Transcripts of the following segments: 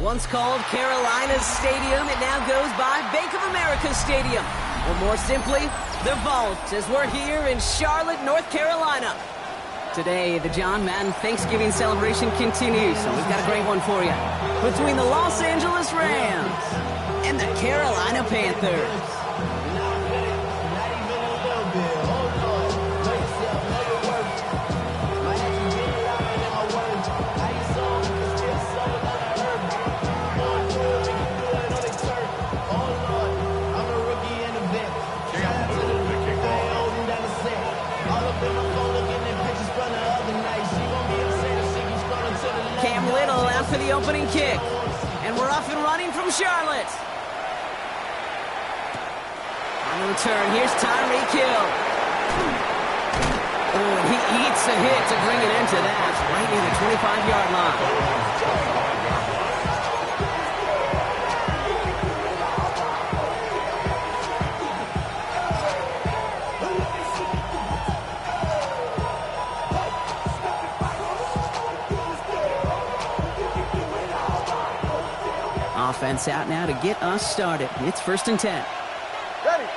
Once called Carolina's Stadium, it now goes by Bank of America Stadium. Or more simply, the Vault, as we're here in Charlotte, North Carolina. Today, the John Madden Thanksgiving celebration continues, so we've got a great one for you. Between the Los Angeles Rams and the Carolina Panthers. For the opening kick, and we're off and running from Charlotte. On the return, here's Tyreek Hill. Oh, he eats a hit to bring an end to that, right near the 25-yard line. Offense out now to get us started. It's 1st and 10. Ready.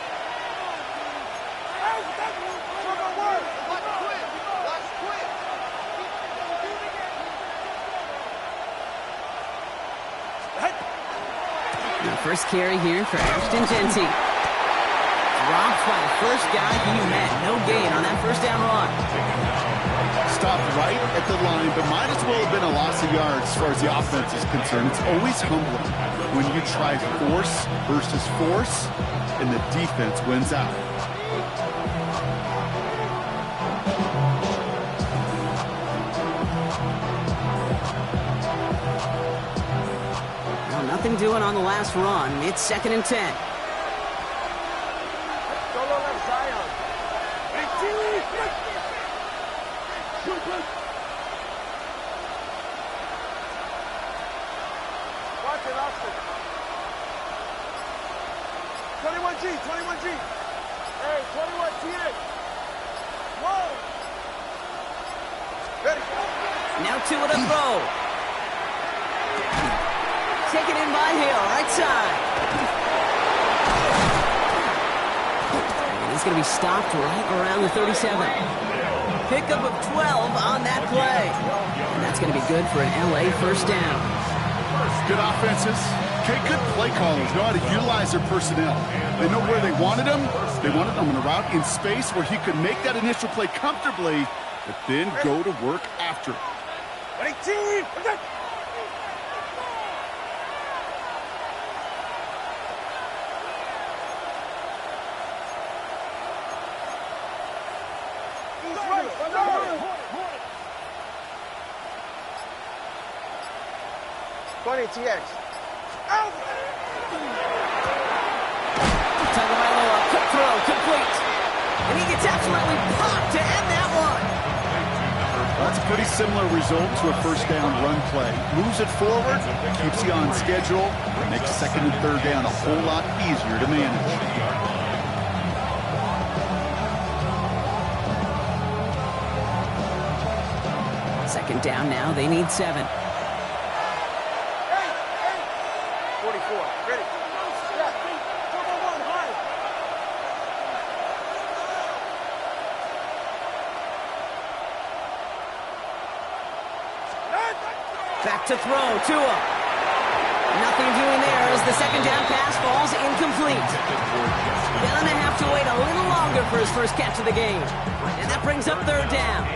The first carry here for Ashton Genty. Dropped by the first guy he met. No gain on that first down run. Stopped right at the line, but might as well have been a loss of yards as far as the offense is concerned. It's always humbling when you try force versus force, and the defense wins out. Well, nothing doing on the last run. It's 2nd and 10. Watch it, Austin. 21G, 21G. Hey, 21T. Whoa. Ready. Now two with a throw. Taken in by Hill, right side. And he's going to be stopped right around the 37. Pickup of 12 on that play. And that's going to be good for an LA first down. Good offenses. Okay, good play callers know how to utilize their personnel. They know where they wanted them. They wanted them in a route in space where he could make that initial play comfortably, but then go to work after it. TX. Tagovailoa, quick throw, complete. And he gets absolutely popped to end that one. That's a pretty similar result to a first down run play. Moves it forward, keeps you on schedule, makes 2nd and 3rd down a whole lot easier to manage. Second down now, they need 7. 44. Ready. Back to throw, Tua. Nothing doing there as the second down pass falls incomplete. Gonna have to wait a little longer for his first catch of the game. And that brings up 3rd down.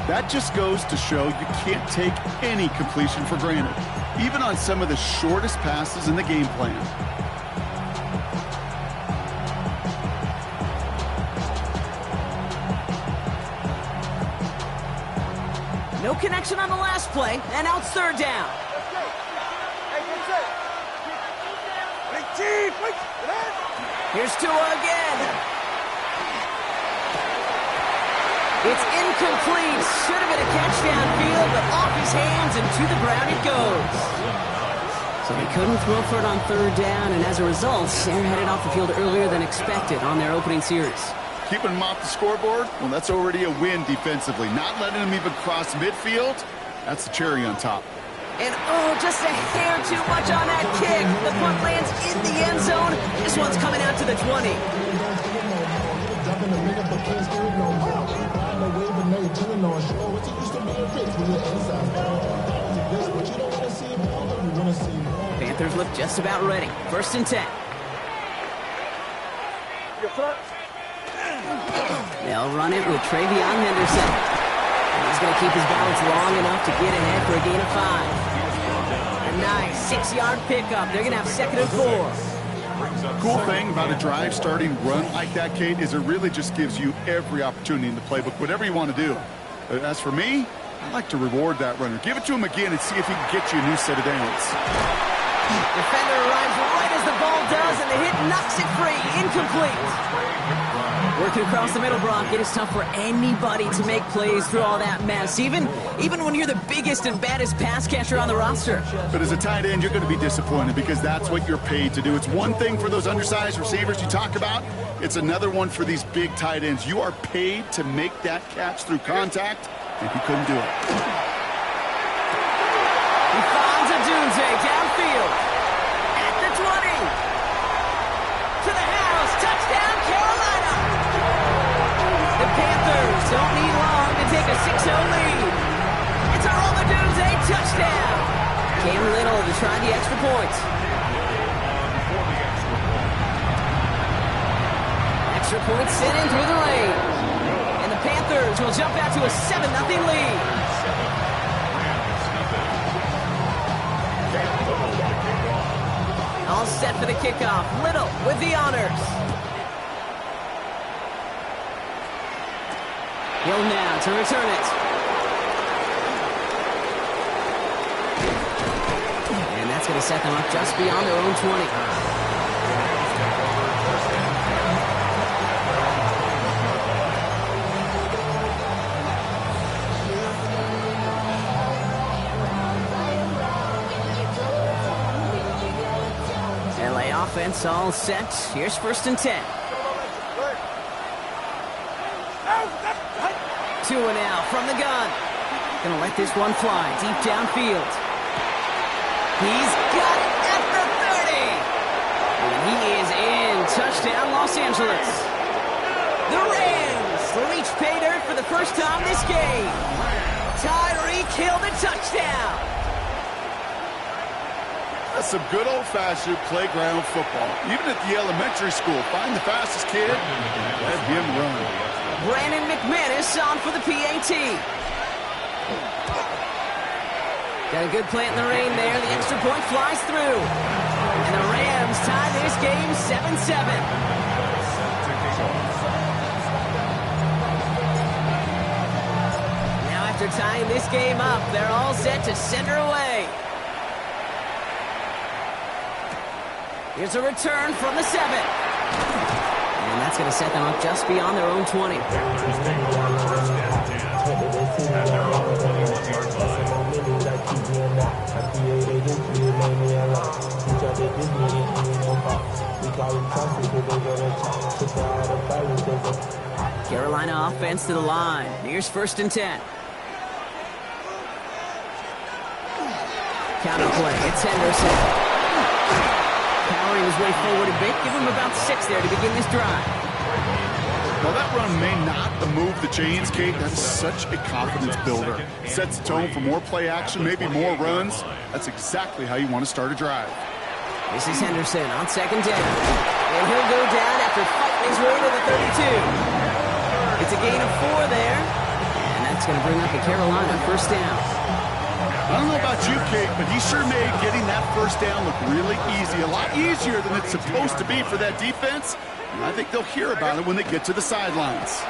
That just goes to show you can't take any completion for granted, even on some of the shortest passes in the game plan. No connection on the last play, and now it's 3rd down. Here's Tua again. It's incomplete. Should have been a catch downfield, but off his hands and to the ground it goes. So they couldn't throw for it on third down, and as a result, they're headed off the field earlier than expected on their opening series. Keeping them off the scoreboard, well, that's already a win defensively. Not letting them even cross midfield, that's the cherry on top. And, oh, just a hair too much on that kick. The punt lands in the end zone. This one's coming out to the 20. Panthers look just about ready. 1st and 10. They'll run it with Travion Henderson. And he's going to keep his balance long enough to get ahead for a gain of 5. A nice 6-yard pickup. They're going to have 2nd and 4. Cool thing about a drive starting run like that, Kate, is it really just gives you every opportunity in the playbook, whatever you want to do. As for me, I like to reward that runner. Give it to him again and see if he can get you a new set of downs. Defender arrives right as the ball does, and the hit knocks it free. Incomplete. Working across the middle, Brock, it is tough for anybody to make plays through all that mess, even when you're the biggest and baddest pass catcher on the roster. But as a tight end, you're going to be disappointed because that's what you're paid to do. It's one thing for those undersized receivers you talk about. It's another one for these big tight ends. You are paid to make that catch through contact, and he couldn't do it. He finds Odunze downfield at the 20. To the house. Touchdown, Carolina. The Panthers don't need long to take a 6-0 lead. It's a Odunze touchdown. Cam Little to try the extra point. Extra point sent in through the lane. And the Panthers will jump out to a 7-0 lead. All set for the kickoff. Little with the honors. Hill now to return it. And that's going to set them up just beyond their own 20. Offense all set. Here's 1st and 10. 2 and out from the gun. Gonna let this one fly deep downfield. He's got it at the 30. And he is in. Touchdown, Los Angeles. The Rams reach pay dirt for the first time this game. Tyreek Hill the touchdown. That's some good old-fashioned playground football. Even at the elementary school, find the fastest kid and let him run. Brandon McManus on for the PAT. Got a good plant in the rain there. The extra point flies through. And the Rams tie this game 7-7. Now after tying this game up, they're all set to send her away. Here's a return from the 7. And that's going to set them up just beyond their own 20. Carolina offense to the line. Here's 1st and 10. Counter play. It's Henderson. Powering his way forward a bit. Give him about 6 there to begin this drive. Well, that run may not move the chains, Kate. That's such a confidence builder. Sets the tone for more play action, maybe more runs. That's exactly how you want to start a drive. This is Henderson on 2nd down. And he'll go down after fighting his way to the 32. It's a gain of 4 there. And that's going to bring up a Carolina 1st down. I don't know about you, Kate, but he sure made getting that 1st down look really easy. A lot easier than it's supposed to be for that defense. And I think they'll hear about it when they get to the sidelines.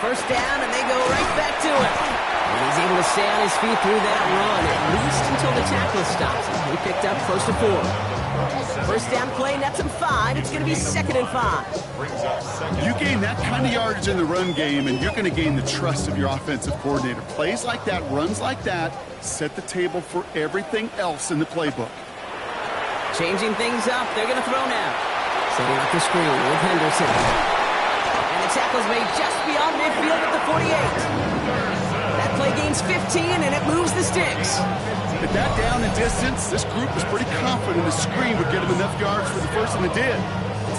1st down, and they go right back to it. And he's able to stay on his feet through that run, at least until the tackle stops him. He picked up close to 4. 1st down play, nets him 5. It's going to be 2nd and 5. You gain that kind of yardage in the run game, and you're going to gain the trust of your offensive coordinator. Plays like that, runs like that, set the table for everything else in the playbook. Changing things up. They're going to throw now. Setting up the screen with Henderson. And the tackle's made just beyond midfield at the 48. That play gains 15, and it moves the sticks. At that down and distance, this group was pretty confident the screen would get them enough yards for the first, and it did.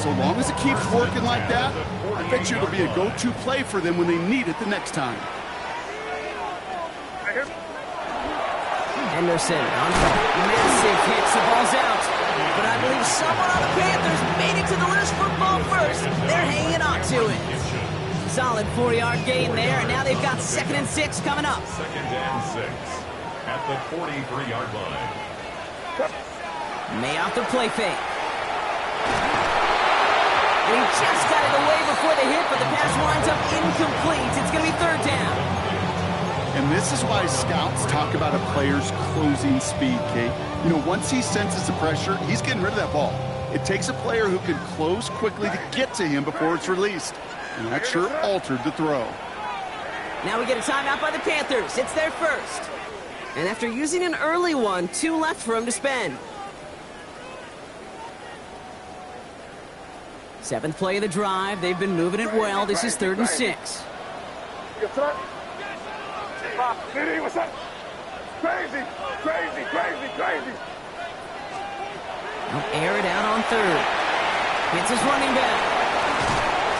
So long as it keeps working like that, I bet you it'll be a go-to play for them when they need it the next time. Henderson on massive hits. The ball's out. But I believe someone on the Panthers made it to the loose football first. They're hanging on to it. Solid 4-yard gain there, and now they've got 2nd and 6 coming up. 2nd and 6 at the 43-yard line. May off the play fake. He just got it away before the hit, but the pass winds up incomplete. It's going to be 3rd down. And this is why scouts talk about a player's closing speed, Kate. You know, once he senses the pressure, he's getting rid of that ball. It takes a player who can close quickly to get to him before it's released. And that sure altered the throw. Now we get a timeout by the Panthers. It's their first. And after using an early one, 2 left for him to spend. 7th play of the drive. They've been moving it well. This is 3rd and 6. City, what's up? Crazy, crazy, crazy, crazy. They'll air it out on 3rd. Hits his running back.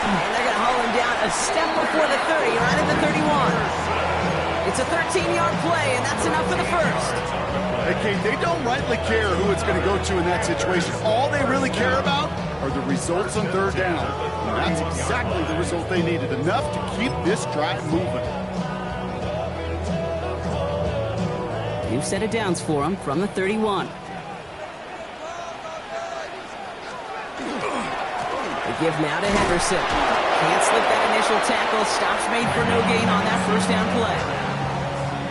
And they're going to haul him down a step before the 30, right at the 31. It's a 13-yard play, and that's enough for the first. Hey, Kate, they don't rightly care who it's going to go to in that situation. All they really care about are the results on 3rd down. And that's exactly the result they needed, enough to keep this drive moving. New set of downs for him from the 31. They give now to Henderson. Can't slip that initial tackle. Stops made for no gain on that 1st down play.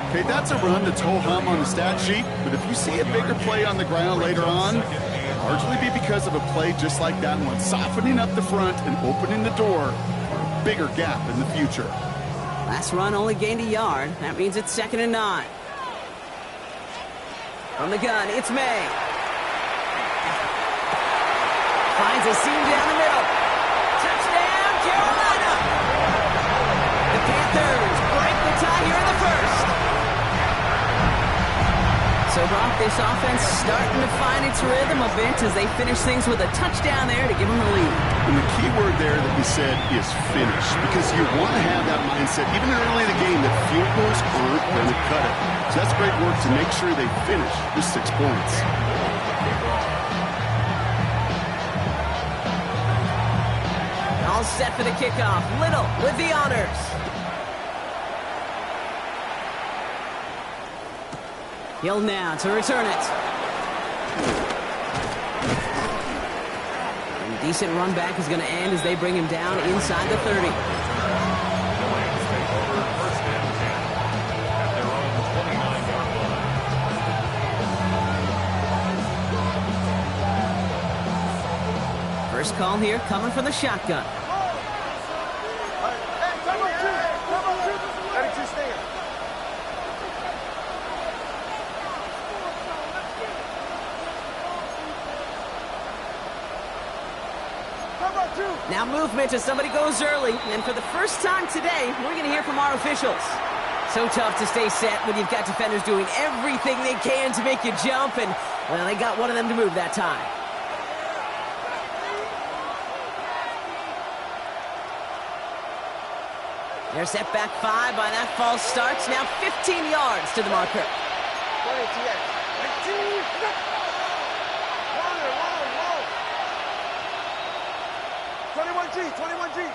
Okay, that's a run that's ho-hum on the stat sheet, but if you see a bigger play on the ground later on, it'll largely be because of a play just like that one, softening up the front and opening the door for a bigger gap in the future. Last run only gained a yard. That means it's 2nd and 9. From the gun, it's May. Finds a seam down the middle. Touchdown, Carolina! The Panthers break the tie here in the first. So, Brock, this offense starting to find its rhythm a bit as they finish things with a touchdown there to give them the lead. And the key word there that we said is finish, because you want to have that mindset, even early in the game, that field goals aren't going to cut it. So that's great work to make sure they finish with 6 points. All set for the kickoff. Little with the honors. Hill now to return it. And a decent run back is going to end as they bring him down inside the 30. First call here coming from the shotgun. Now movement as somebody goes early, and for the first time today, we're going to hear from our officials. So tough to stay set when you've got defenders doing everything they can to make you jump, and, well, they got one of them to move that time. They're set back 5 by that false start. Now 15 yards to the marker. 21G, 21G.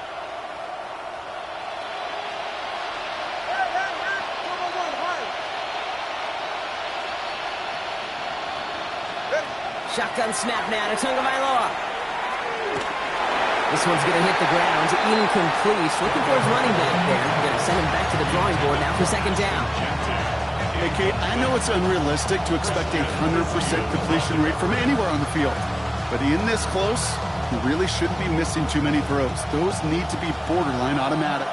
Shotgun snap now to Tagovailoa. This one's going to hit the ground. Incomplete. Looking for his running back there. Going to send him back to the drawing board now for 2nd down. Hey, Kate, I know it's unrealistic to expect a 100% completion rate from anywhere on the field. But in this close, you really shouldn't be missing too many throws. Those need to be borderline automatic.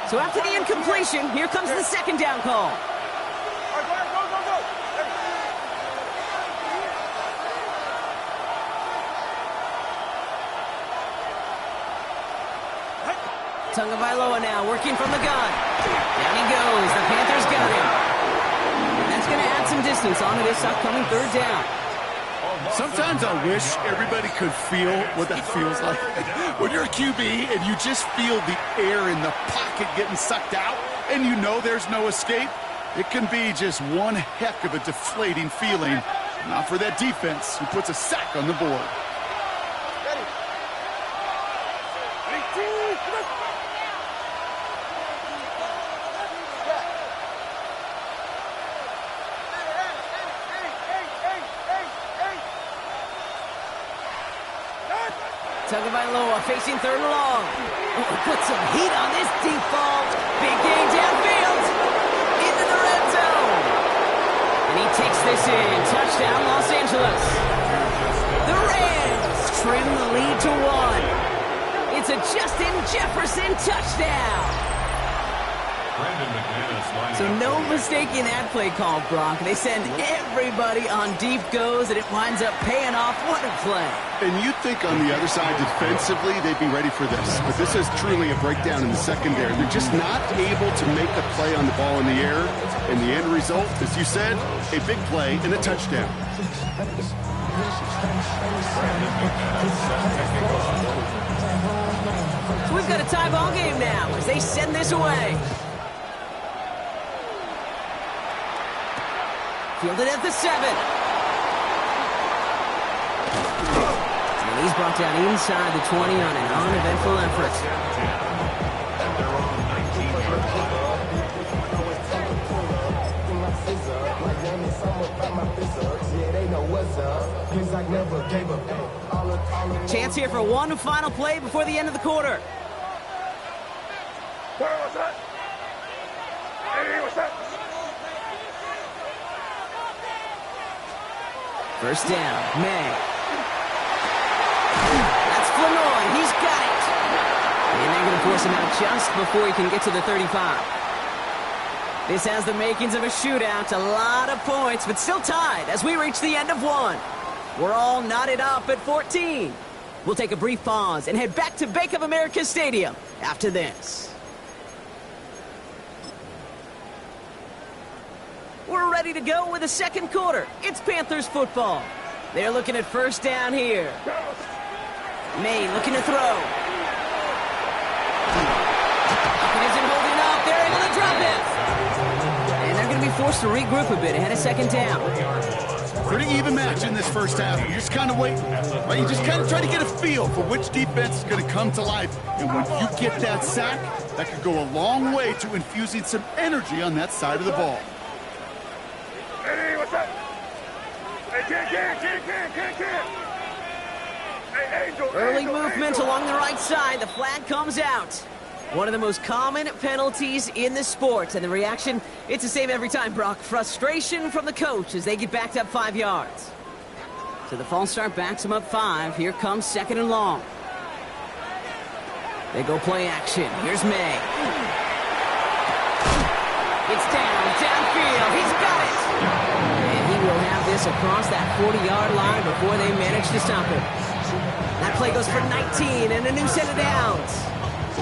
So after the incompletion, here comes the 2nd down call. Go. Tagovailoa now working from the gun. Down he goes. The Panthers got him. And that's going to add some distance onto this upcoming third down. Sometimes I wish everybody could feel what that feels like. When you're a QB and you just feel the air in the pocket getting sucked out and you know there's no escape, it can be just one heck of a deflating feeling. Not for that defense who puts a sack on the board. Tagovailoa facing third and long. Put some heat on this deep ball. Big game downfield. Into the red zone. And he takes this in. Touchdown, Los Angeles. The Rams trim the lead to 1. It's a Justin Jefferson touchdown. So no mistaking that play call, Brock. They send everybody on deep goes, and it winds up paying off. What a play. And you'd think on the other side, defensively, they'd be ready for this. But this is truly a breakdown in the secondary. They're just not able to make a play on the ball in the air. And the end result, as you said, a big play and a touchdown. So we've got a tie ball game now as they send this away. Fielded at the 7. And he's brought down inside the 20 on an uneventful effort. Chance here for one final play before the end of the quarter. What's that? Hey, what's that? First down, May. That's Flournoy. He's got it. And they're going to force him out just before he can get to the 35. This has the makings of a shootout. A lot of points, but still tied as we reach the end of 1. We're all knotted up at 14. We'll take a brief pause and head back to Bank of America Stadium after this. We're ready to go with the second quarter. It's Panthers football. They're looking at first down here. May looking to throw. Hopkins isn't holding up. They're able to drop it. And they're going to be forced to regroup a bit ahead of second down. Pretty even match in this first half. You're just kind of waiting. Right? You just kind of try to get a feel for which defense is going to come to life. And when you get that sack, that could go a long way to infusing some energy on that side of the ball. Hey, what's that? Hey, kid. Hey, Angel. Early movement along the right side. The flag comes out. One of the most common penalties in the sport. And the reaction, it's the same every time, Brock. Frustration from the coach as they get backed up 5 yards. So the false start backs them up 5. Here comes second and long. They go play action. Here's May. It's downfield. He's got it. And he will have this across that 40-yard line before they manage to stop him. That play goes for 19 and a new set of downs.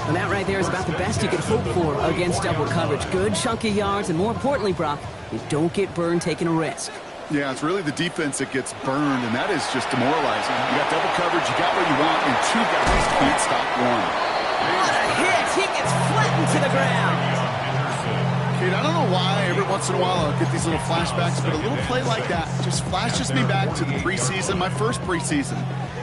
And that right there is about the best you could hope for against double coverage. Good chunky yards, and more importantly, Brock, you don't get burned taking a risk. Yeah, it's really the defense that gets burned, and that is just demoralizing. You got double coverage, you got what you want, and 2 guys can't stop one. What a hit! He gets flattened to the ground. Kate, I don't know why every once in a while I'll get these little flashbacks, but a little play like that just flashes me back to the preseason, my first preseason.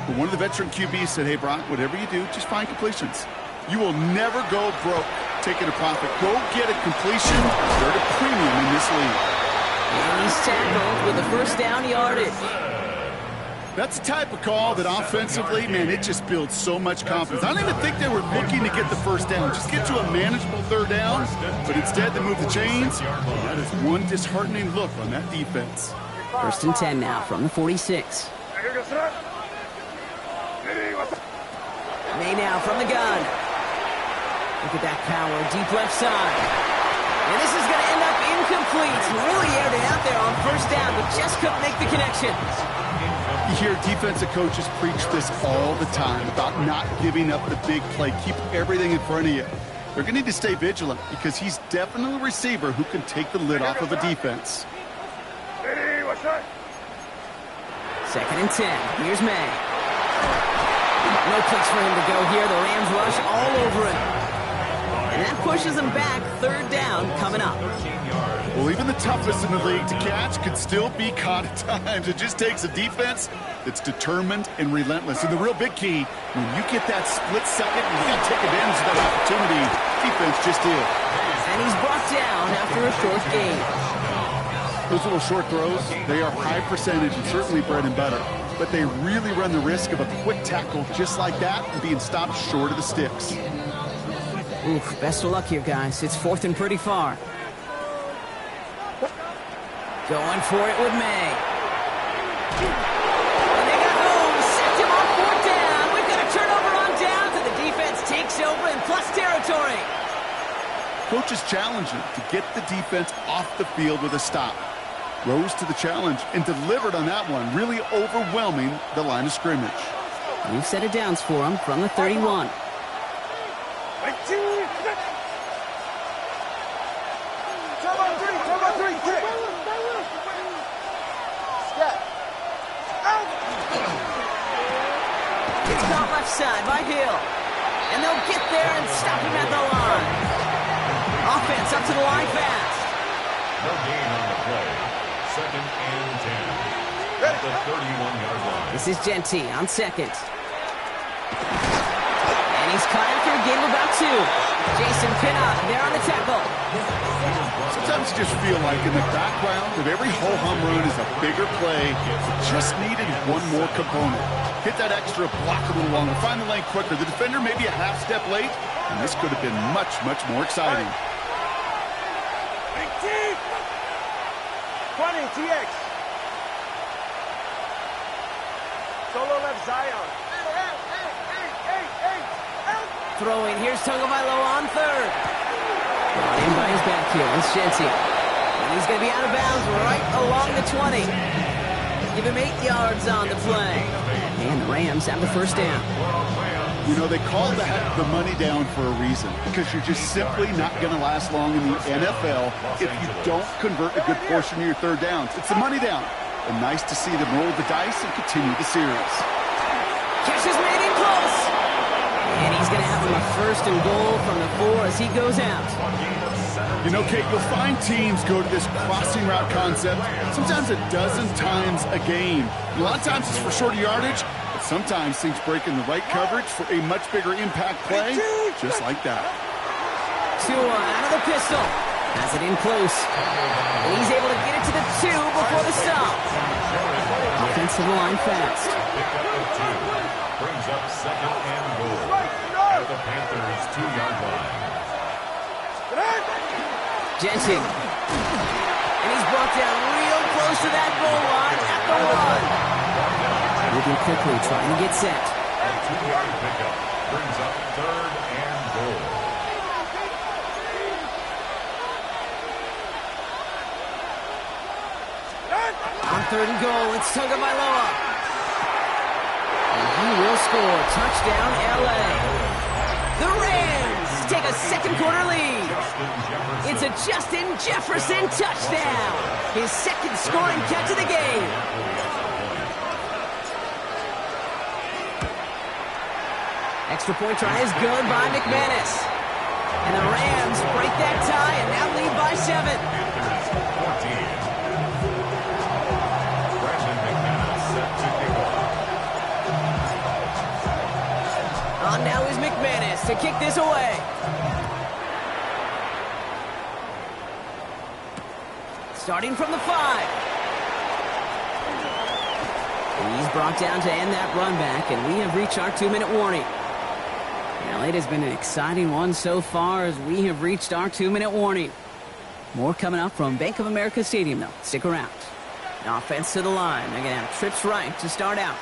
But one of the veteran QBs said, hey, Brock, whatever you do, just find completions. You will never go broke taking a profit. Go get a completion. They're at a premium in this league. And he's tackled with the first down yardage. That's the type of call that offensively, man, it just builds so much confidence. I don't even think they were looking to get the first down. Just get to a manageable third down. But instead, they move the chains. That is one disheartening look on that defense. First and 10 now from the 46. May now from the gun. Look at that power, deep left side. And this is going to end up incomplete. Really aired it out there on first down, but just couldn't make the connection. You hear defensive coaches preach this all the time about not giving up the big play. Keep everything in front of you. They're going to need to stay vigilant because he's definitely a receiver who can take the lid off of a defense. Second and 10. Here's May. No place for him to go here. The Rams rush all over him. And that pushes him back. Third down coming up. Well, even the toughest in the league to catch could still be caught at times. It just takes a defense that's determined and relentless. And the real big key, when you get that split second, you got to take advantage of that opportunity. Defense just did. And he's brought down after a short gain. Those little short throws, they are high percentage and certainly bread and butter. But they really run the risk of a quick tackle just like that and being stopped short of the sticks. Oof, best of luck here, guys. It's fourth and pretty far. Going for it with May. And they got home. Sent him on fourth down. We've got a turnover on downs, and the defense takes over in plus territory. Coach is challenging to get the defense off the field with a stop. Rose to the challenge and delivered on that one, really overwhelming the line of scrimmage. New set of downs for him from the 31. It's caught left side by Hill. And they'll get there and stop him at the line. Offense up to the line fast. No gain on the play. Second and 10. At the 31-yard line. This is Genty on second. And he's caught after a gain of about 2. Jason Pinnock there on the tackle. Sometimes you just feel like in the background of every ho-hum run is a bigger play. It just needed one more component. Hit that extra block a little longer. Find the lane quicker. The defender may be a half step late, and this could have been much, much more exciting. 20, TX. Solo left Zion. Throwing, here's Tagovailoa on third. Brought in by his back heel, it's Genty. And he's going to be out of bounds right along the 20. Give him 8 yards on the play. And the Rams have the first down. You know, they call that the money down for a reason, because you're just simply not going to last long in the NFL if you don't convert a good portion of your third downs. It's the money down. And nice to see them roll the dice and continue the series. Catch is made in close. And he's going to have him a first and goal from the 4 as he goes out. You know, Kate, you'll find teams go to this crossing route concept sometimes a dozen times a game. A lot of times it's for shorter yardage, but sometimes things break in the right coverage for a much bigger impact play, just like that. Tua out of the pistol. Has it in close. And he's able to get it to the 2 before the stop. Offensive line fast. Pick up the 2. Brings up second and goal. At the Panthers' 2-yard line. Genty. And he's brought down real close to that goal line at the 1. Moving quickly, trying to get set. A 2-yard pickup brings up third and goal. On third and goal, it's Tagovailoa. And he will score. Touchdown, LA. The Rams take a second quarter lead. It's a Justin Jefferson touchdown. His second scoring catch of the game. Extra point try is good by McManus. And the Rams break that tie and now lead by 7. Panthers 14. Brandon McManus set to kick off. On now is McManus to kick this away. Starting from the 5. He's brought down to end that run back, and we have reached our 2-minute warning. Well, it has been an exciting one so far as we have reached our 2-minute warning. More coming up from Bank of America Stadium, though. Stick around. Offense to the line. They're going to have trips right to start out.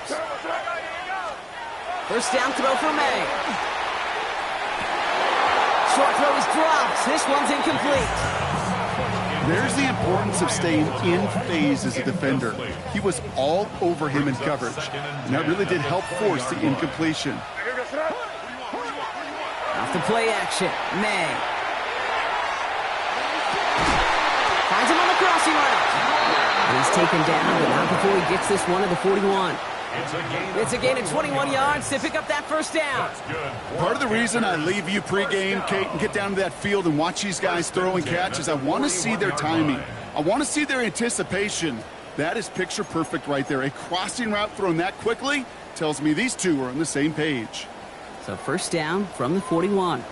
First down throw for May. Short throw is dropped. This one's incomplete. There's the importance of staying in phase as a defender. He was all over him in coverage, and that really did help force the incompletion. Off the play action, May. Finds him on the crossing route. And he's taken down, but not before he gets this one to the 41. It's a gain of 21 yards to pick up that first down. Part of the reason I leave you pregame, Kate, and get down to that field and watch these guys throw and catch is I want to see their timing. I want to see their anticipation. That is picture perfect right there. A crossing route thrown that quickly tells me these two are on the same page. So first down from the 41.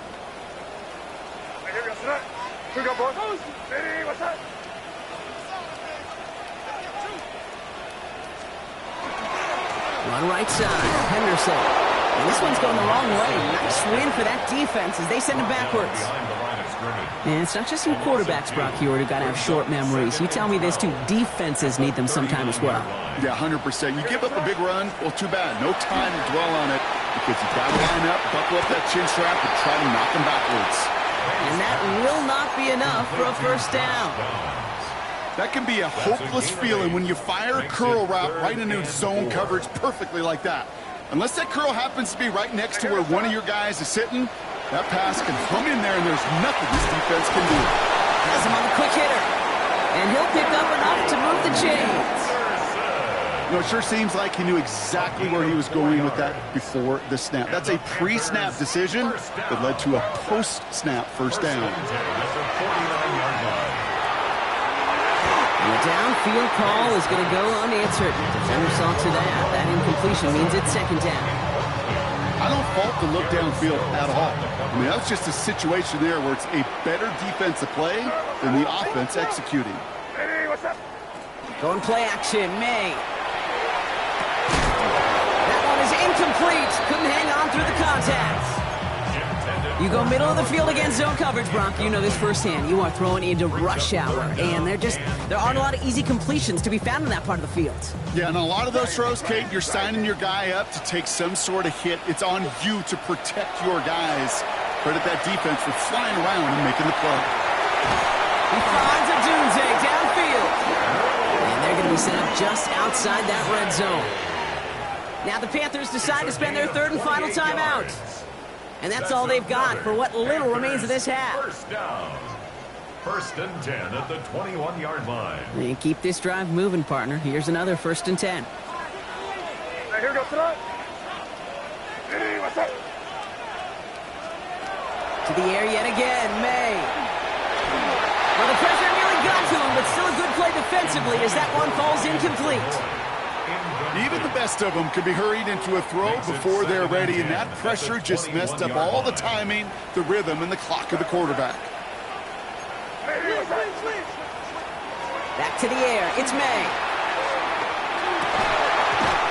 Run right side, Henderson. And this one's going the wrong way. Nice win for that defense as they send him backwards. And it's not just some quarterbacks, Brock Hewitt, who got to have short memories. You tell me this too, defenses need them sometime as well. Yeah, 100%. You give up a big run, well, too bad. No time to dwell on it because you got to line up, buckle up that chin strap, and try to knock them backwards. And that will not be enough for a first down. That can be a hopeless feeling when you fire a curl route right into zone coverage perfectly like that. Unless that curl happens to be right next to where one of your guys is sitting, that pass can hum in there and there's nothing this defense can do. Has him on the quick hitter. And he'll pick up enough to move the chains. You know, it sure seems like he knew exactly where he was going with that before the snap. That's a pre-snap decision that led to a post-snap first down. The downfield call is going to go unanswered. Defender saw to that. That incompletion means it's second down. I don't fault the look downfield at all. I mean, that's just a situation there where it's a better defensive play than the offense executing. Going play action, May. That one is incomplete. Couldn't hang on through the contact. You go middle of the field against zone coverage, Bronk. You know this firsthand. You are throwing into rush hour, and there aren't a lot of easy completions to be found in that part of the field. Yeah, and a lot of those throws, Kate, you're signing your guy up to take some sort of hit. It's on you to protect your guys. Credit that defense for flying around and making the play. He finds a Dunze downfield. And they're going to be set up just outside that red zone. Now the Panthers decide to spend their third and final timeout. And that's all they've got for what little remains of this half. First down. First and 10 at the 21-yard line. And keep this drive moving, partner. Here's another first and 10. Here goes tonight. What's up? To the air yet again, May. Well, the pressure nearly got to him, but still a good play defensively as that one falls incomplete. Even the best of them could be hurried into a throw before they're ready, and that pressure just messed up all the timing, the rhythm, and the clock of the quarterback. Back to the air. It's May.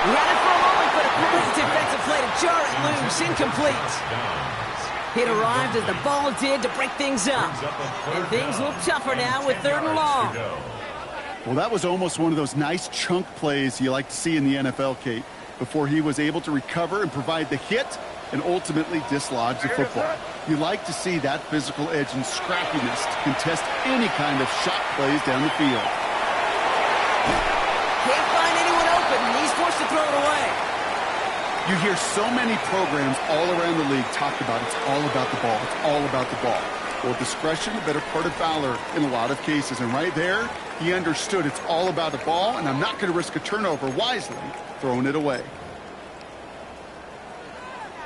He had it for a moment, but a quick defensive play to jar it loose. Incomplete. It arrived as the ball did to break things up. And things look tougher now with third and long. Well, that was almost one of those nice chunk plays you like to see in the NFL, Kate, before he was able to recover and provide the hit and ultimately dislodge the football. You like to see that physical edge and scrappiness to contest any kind of shot plays down the field. Can't find anyone open, and he's forced to throw it away. You hear so many programs all around the league talk about it's all about the ball, it's all about the ball. Well, discretion, the better part of valor in a lot of cases. And right there, he understood it's all about the ball, and I'm not going to risk a turnover wisely, throwing it away.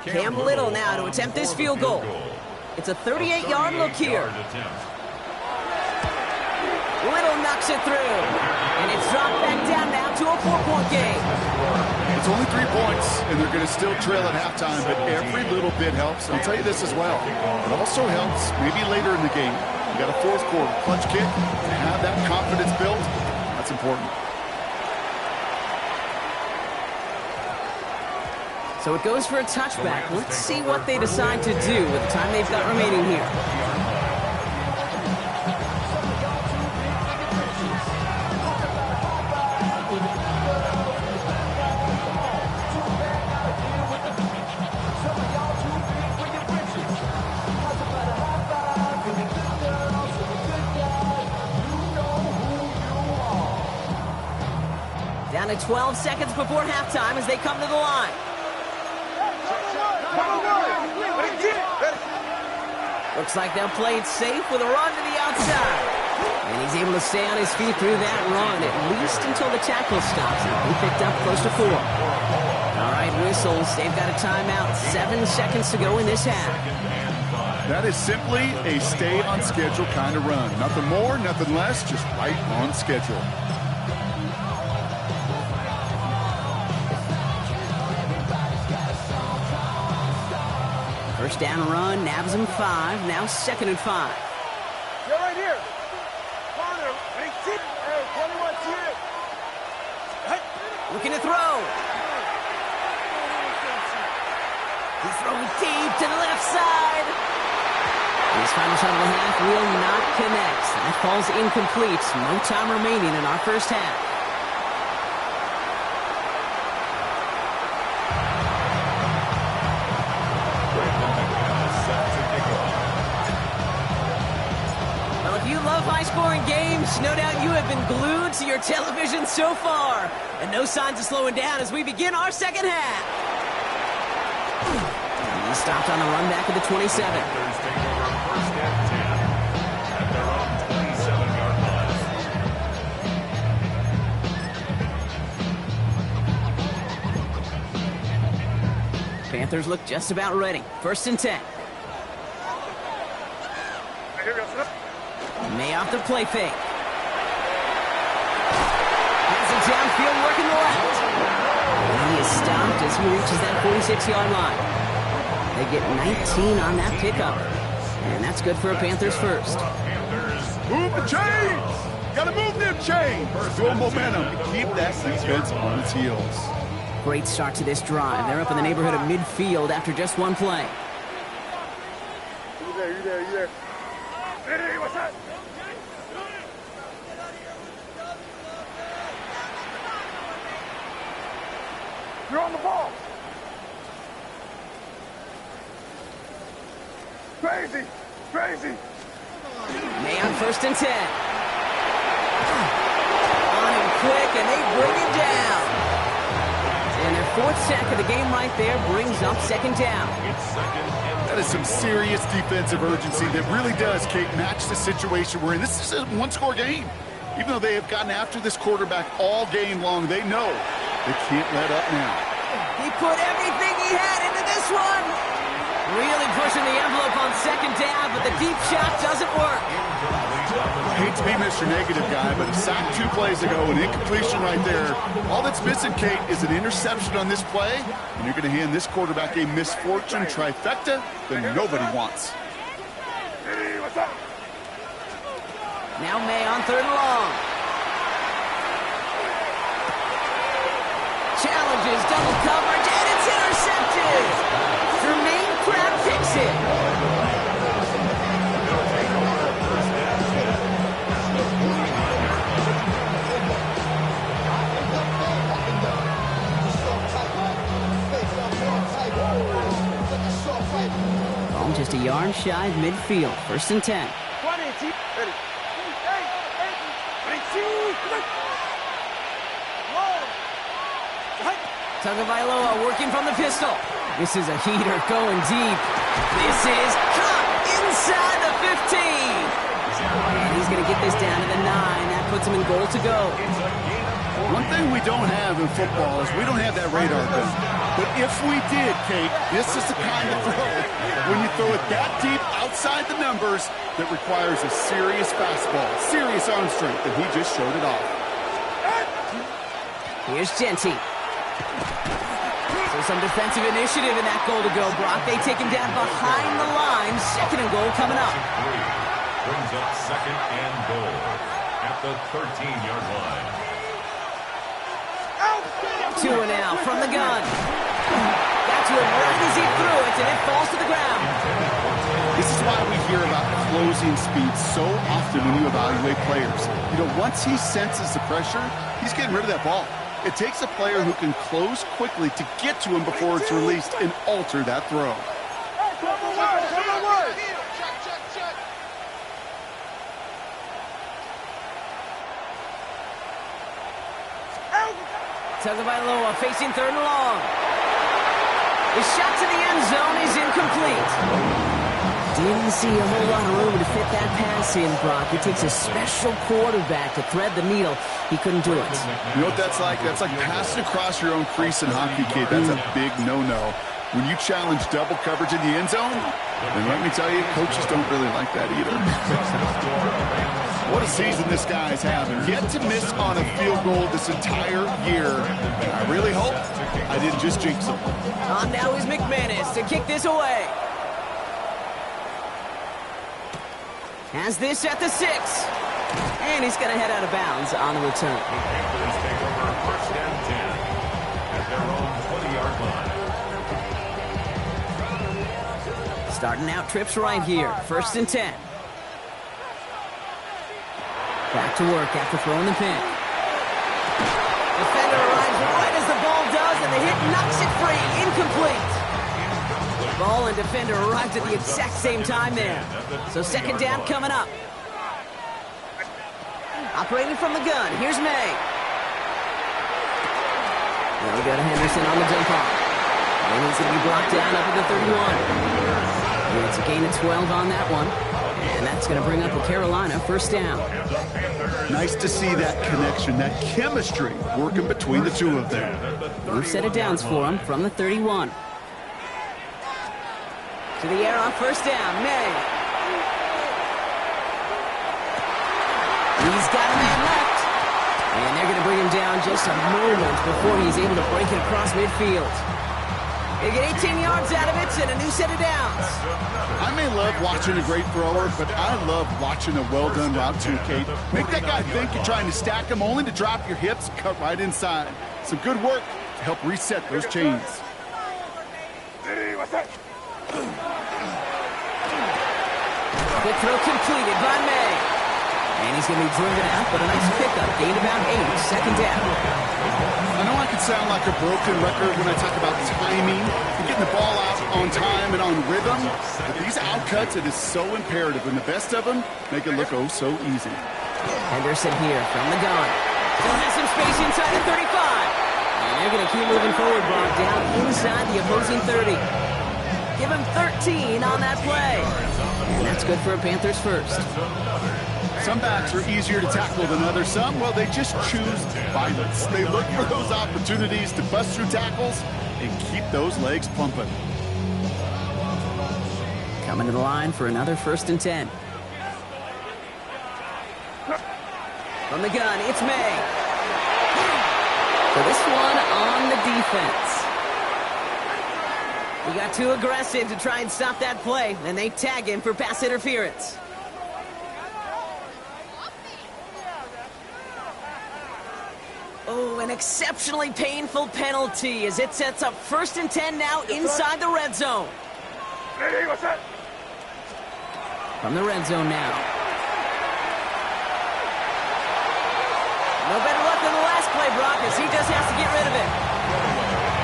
Cam Little now to attempt this field goal. It's a 38-yard look here. Little knocks it through. And it's dropped back down now to a 4-point game. It's only 3 points, and they're going to still trail at halftime, but every little bit helps. And I'll tell you this as well. It also helps maybe later in the game. You got a fourth quarter clutch kick. To have that confidence built, that's important. So it goes for a touchback. Let's see what they decide to do with the time they've got remaining here. Down to 12 seconds before halftime as they come to the line. Looks like they'll play it safe with a run to the outside. And he's able to stay on his feet through that run, at least until the tackle stops him. He picked up close to 4. All right, whistles. They've got a timeout. 7 seconds to go in this half. That is simply a stay on schedule kind of run. Nothing more, nothing less, just right on schedule. First down run, nabs him 5. Now 2nd and 5. You're right here. Corner. Hey, 21 here. Looking to throw. He's throwing deep to the left side. His final shot of the half will not connect. That falls incomplete. No time remaining in our first half. Well, if you love high-scoring games, no doubt you have been glued to your television so far. And no signs of slowing down as we begin our second half. He stopped on the run back at the 27. Panthers look just about ready. 1st and 10. May off the play fake. Has it downfield working the left. And he is stopped as he reaches that 46-yard line. They get 19 on that pickup. And that's good for a Panthers first. Move the chains! Gotta move them chains! Build momentum to keep that defense on its heels. Great start to this drive. They're up in the neighborhood of midfield after just one play. You there. Hey, what's that? You're on the ball. Crazy. May on 1st and 10. On him quick, and they bring him down. And their 4th sack of the game right there brings up 2nd down. That is some serious defensive urgency that really does, Kate, match the situation we're in. This is a one-score game. Even though they have gotten after this quarterback all game long, they know they can't let up now. He put everything he had into this one. Really pushing the envelope on 2nd down, but the deep shot doesn't work. I hate to be Mr. Negative guy, but a sack 2 plays ago, an incompletion right there. All that's missing, Kate, is an interception on this play, and you're going to hand this quarterback a misfortune trifecta that nobody wants. Hey, what's up? Now May on 3rd and long. Challenges, double coverage, and it's intercepted. Jermaine Pratt picks it. Ball just a yard shy of midfield. 1st and 10. 20. Ready. Tagovailoa working from the pistol. This is a heater going deep. This is caught inside the 15. And he's going to get this down to the 9. That puts him in goal to go. One thing we don't have in football is we don't have that radar gun. But if we did, Kate, this is the kind of throw, when you throw it that deep outside the numbers, that requires a serious fastball, serious arm strength, and he just showed it off. Here's Genty. So some defensive initiative in that goal to go, Brock. They take him down behind the line. 2nd and goal coming up. Brings up 2nd and goal at the 13-yard line. 2 and out from the gun. Got to him right as he threw it, and it falls to the ground. This is why we hear about closing speed so often when you evaluate players. You know, once he senses the pressure, he's getting rid of that ball. It takes a player who can close quickly to get to him before it's released and alter that throw. Tagovailoa facing 3rd and long. His shot to the end zone is incomplete. Didn't see a whole lot of room to fit that pass in, Brock. It takes a special quarterback to thread the needle. He couldn't do it. You know what that's like? That's like passing across your own crease in hockey, Kate. That's a big no-no. When you challenge double coverage in the end zone, then let me tell you, coaches don't really like that either. What a season this guy is having. Yet to miss on a field goal this entire year. I really hope I didn't just jinx him. On now is McManus to kick this away. Has this at the 6. And he's going to head out of bounds on the return. Panthers take over 1st and 10 at their own 20-yard line. Starting out trips right here. 1st and 10. Back to work after throwing the pin. Defender arrives right as the ball does, and the hit knocks it free. Incomplete. Ball and defender arrived at the exact same time there. So 2nd down coming up. Operating from the gun, here's May. Now we go to Henderson on the jump off. And he's going to be blocked down up at the 31. And it's a gain of 12 on that one. And that's going to bring up a Carolina 1st down. Nice to see that connection, that chemistry working between the two of them. 1st set of downs for him from the 31. To the air on 1st down, May. He's got a man left. And they're going to bring him down just a moment before he's able to break it across midfield. They get 18 yards out of it and a new set of downs. I may love watching a great thrower, but I love watching a well-done route too, Kate. Make that guy think you're trying to stack him only to drop your hips, cut right inside. Some good work to help reset those chains. Hey, what's that? Quick throw completed by May. And he's going to be driven out, but a nice pickup. Gain about 8, 2nd down. I know I can sound like a broken record when I talk about timing and getting the ball out on time and on rhythm, but these outcuts, it is so imperative, and the best of them make it look oh so easy. Henderson here from the gun. Still has some space inside the 35. And they're going to keep moving forward, Brock, down inside the opposing 30. Give him 13 on that play. And that's good for a Panthers 1st. Some backs are easier to tackle than others. Some, well, they just choose violence. They look for those opportunities to bust through tackles and keep those legs pumping. Coming to the line for another 1st and 10. From the gun, it's May. For this one on the defense. He got too aggressive to try and stop that play, and they tag him for pass interference. Oh, an exceptionally painful penalty as it sets up 1st and 10 now inside the red zone. Hey, what's that? From the red zone now. No better luck than the last play, Brock, as he just has to get rid of it.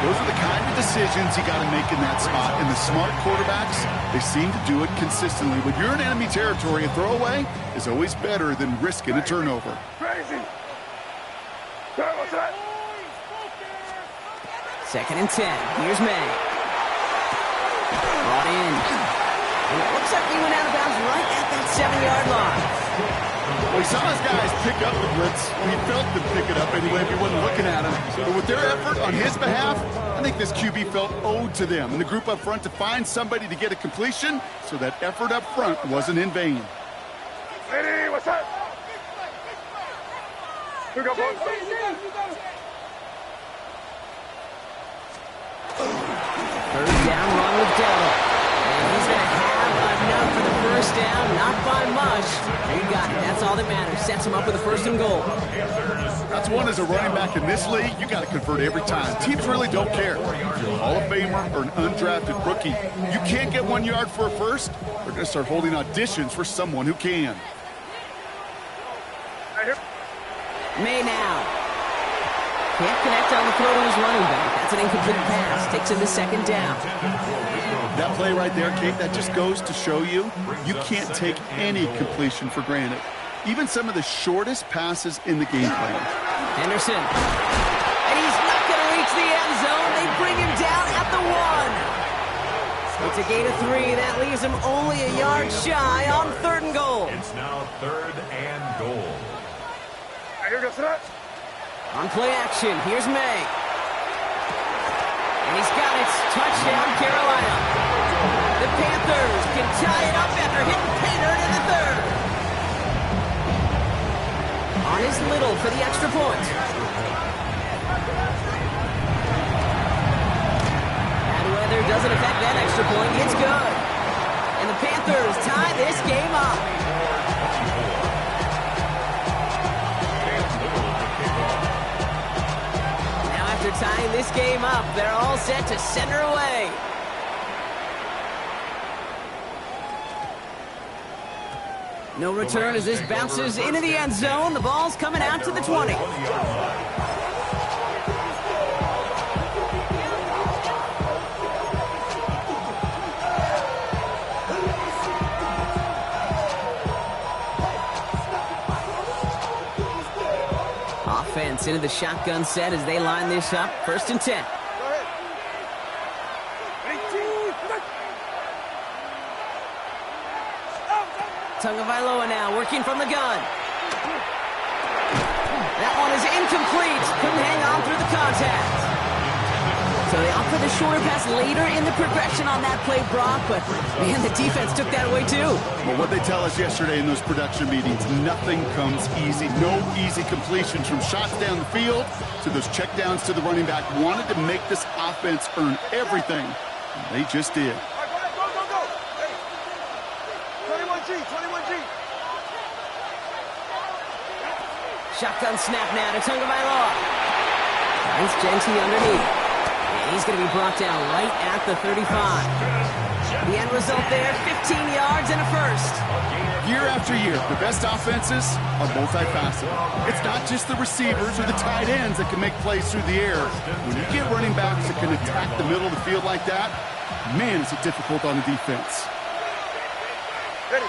Those are the kind of decisions you got to make in that spot. And the smart quarterbacks, they seem to do it consistently. When you're in enemy territory, a throwaway is always better than risking a turnover. Crazy. Hey, what's that? 2nd and 10. Here's May. Brought in. And it looks like he went out of bounds right at that 7-yard line. Well, he saw his guys pick up the blitz. He felt them pick it up anyway if he wasn't looking at him. But with their effort on his behalf, I think this QB felt owed to them and the group up front to find somebody to get a completion, so that effort up front wasn't in vain. Hey, what's that? We got one. 3rd down, run with Dell. And he's going to have enough for the 1st down, not by much. You got it. That's all that matters. Sets him up with a 1st and goal. That's one as a running back in this league, you got to convert every time. Teams really don't care if you're a Hall of Famer or an undrafted rookie. You can't get 1 yard for a 1st, they're going to start holding auditions for someone who can. May now. Can't connect on the throw to his running back. That's an incomplete pass. Takes him to 2nd down. That play right there, Kate, that just goes to show you, you can't take any completion for granted. Even some of the shortest passes in the game plan. Henderson. And he's not end zone. They bring him down at the 1. It's a gain of 3. That leaves him only a yard shy on 3rd and goal. It's now 3rd and goal. On play action, here's May. And he's got it. Touchdown, Carolina. The Panthers can tie it up after hitting Pater in the 3rd. On his Little for the extra point. Bad weather doesn't affect that extra point. It's good. And the Panthers tie this game up. Now after tying this game up, they're all set to send her away. No return as this bounces into the end zone. The ball's coming out to the 20. Offense into the shotgun set as they line this up. 1st and 10. Tagovailoa now working from the gun. That one is incomplete. Couldn't hang on through the contact. So they offer the shorter pass later in the progression on that play, Brock, but man, the defense took that away too. Well, what they tell us yesterday in those production meetings, nothing comes easy. No easy completions from shots down the field to those checkdowns to the running back. Wanted to make this offense earn everything. And they just did. 21G. Shotgun snap now to Tagovailoa. Nice Genty underneath. And he's going to be brought down right at the 35. The end result there, 15 yards and a 1st. Year after year, the best offenses are multifaceted. It's not just the receivers or the tight ends that can make plays through the air. When you get running backs that can attack the middle of the field like that, man, is it difficult on the defense. Ready.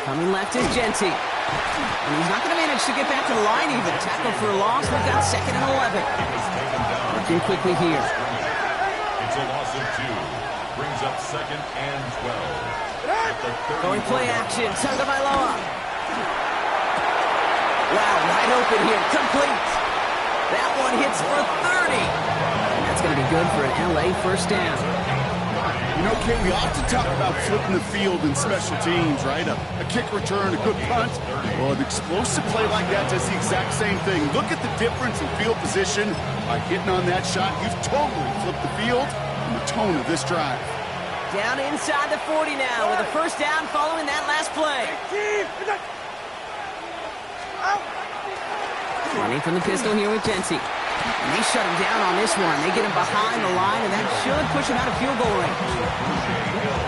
Coming left is Genty. And he's not going to manage to get back to the line even. Tackle for a loss. We've got 2nd and 11. Working quickly here. It's a loss of 2. Brings up 2nd and 12. Going play action. Tagovailoa. Wow, wide open here. Complete. That one hits for 30. And that's going to be good for an LA 1st down. You know, Kate, we often talk about flipping the field in special teams, right? A kick return, a good punt. Well, an explosive play like that does the exact same thing. Look at the difference in field position. By hitting on that shot, you've totally flipped the field and the tone of this drive. Down inside the 40 now with a 1st down following that last play. Running from the pistol here with Genty. And they shut him down on this one. They get him behind the line, and that should push him out of field goal range.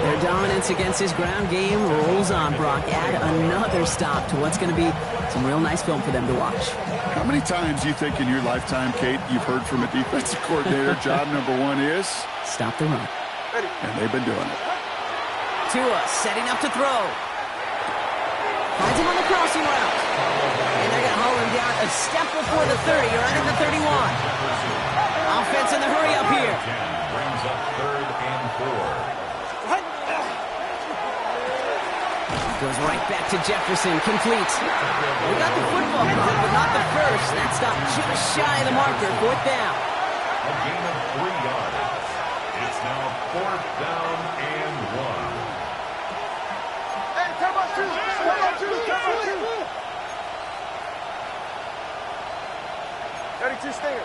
Their dominance against this ground game rolls on, Brock. Add another stop to what's going to be some real nice film for them to watch. How many times do you think in your lifetime, Kate, you've heard from a defensive coordinator, job number 1 is? Stop the run. And they've been doing it. Tua setting up to throw. Finds him on the crossing route. And they're going to haul him down a step before the 30, right at the 31. Offense in the hurry up here. Brings up 3rd and 4. Goes right back to Jefferson, complete. We got the football block, but not the 1st. That stop just shy of the marker, 4th down. A gain of 3 yards. It's now 4th down and 1. Hey, come on, 2. Ready to stay.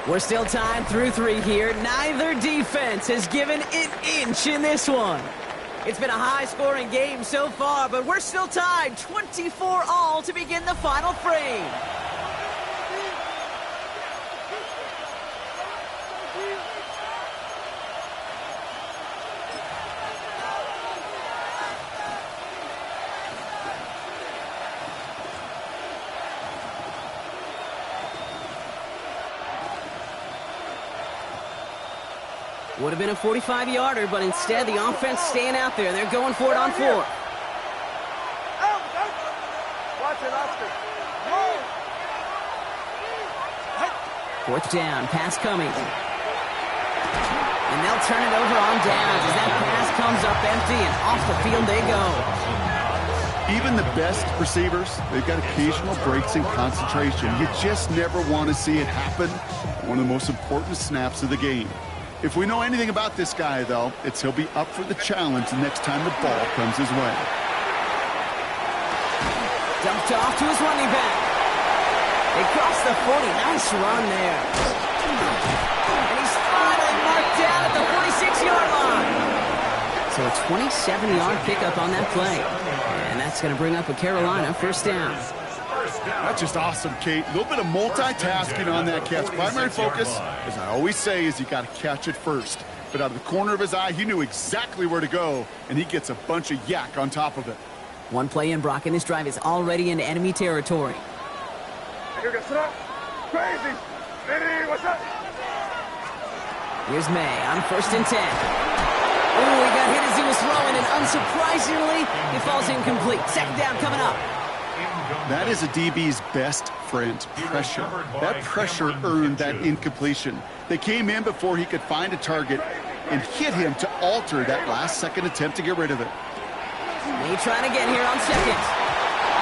We're still tied through 3 here. Neither defense has given an inch in this one. It's been a high-scoring game so far, but we're still tied 24-all to begin the final frame. Would have been a 45-yarder, but instead the offense staying out there. They're going for it on 4. 4th down, pass coming. And they'll turn it over on downs as that pass comes up empty and off the field they go. Even the best receivers, they've got occasional breaks in concentration. You just never want to see it happen. One of the most important snaps of the game. If we know anything about this guy, though, it's he'll be up for the challenge the next time the ball comes his way. Dumped off to his running back. They cross the 40. Nice run there. And he's finally marked down at the 46-yard line. So a 27-yard pickup on that play. And that's going to bring up a Carolina 1st down. That's just awesome, Kate. A little bit of multitasking on that catch. Primary focus, as I always say, is you got to catch it first. But out of the corner of his eye, he knew exactly where to go, and he gets a bunch of yak on top of it. One play in, Brock, and this drive is already into enemy territory. Crazy. What's up? Here's May on 1st and 10. Oh, he got hit as he was throwing, and unsurprisingly, he falls incomplete. 2nd down coming up. That is a DB's best friend, pressure. That pressure earned that incompletion. They came in before he could find a target and hit him to alter that last-second attempt to get rid of it. May trying to get here on 2nd.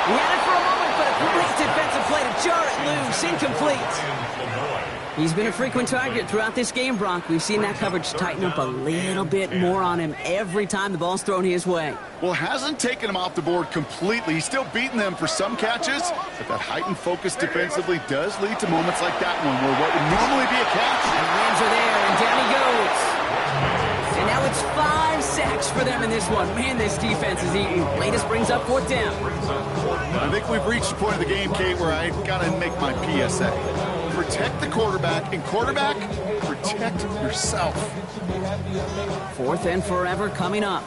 He had it for a moment, but a great defensive play to jar it loose. Incomplete. He's been a frequent target throughout this game, Brock. We've seen that coverage tighten up a little bit more on him every time the ball's thrown his way. Well, hasn't taken him off the board completely. He's still beating them for some catches, but that heightened focus defensively does lead to moments like that one where what would normally be a catch. And Rams are there, and down he goes. And now it's 5 sacks for them in this one. Man, this defense is eating. Latest brings up 4th down. I think we've reached the point of the game, Kate, where I got to make my PSA. Protect the quarterback, and quarterback, protect yourself. 4th and forever coming up.